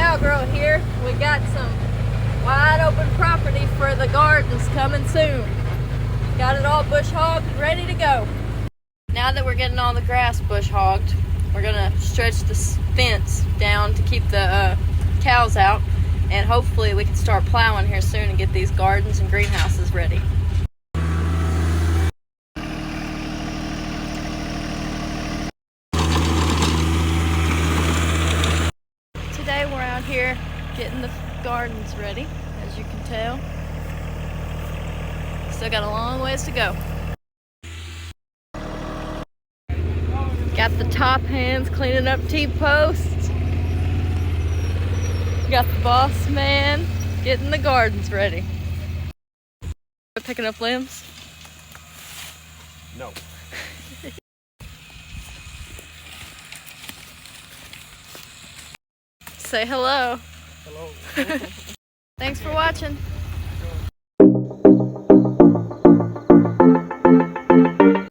Cowgirl here. We got some wide open property for the gardens coming soon. Got it all bush hogged, ready to go. Now that we're getting all the grass bush hogged, we're gonna stretch this fence down to keep the cows out, and hopefully we can start plowing here soon and get these gardens and greenhouses ready. Today we're out here getting the gardens ready, as you can tell. Still got a long ways to go. Got the top hands cleaning up T-posts. Got the boss man getting the gardens ready. Picking up limbs? No. Say hello. Hello. Thanks for watching.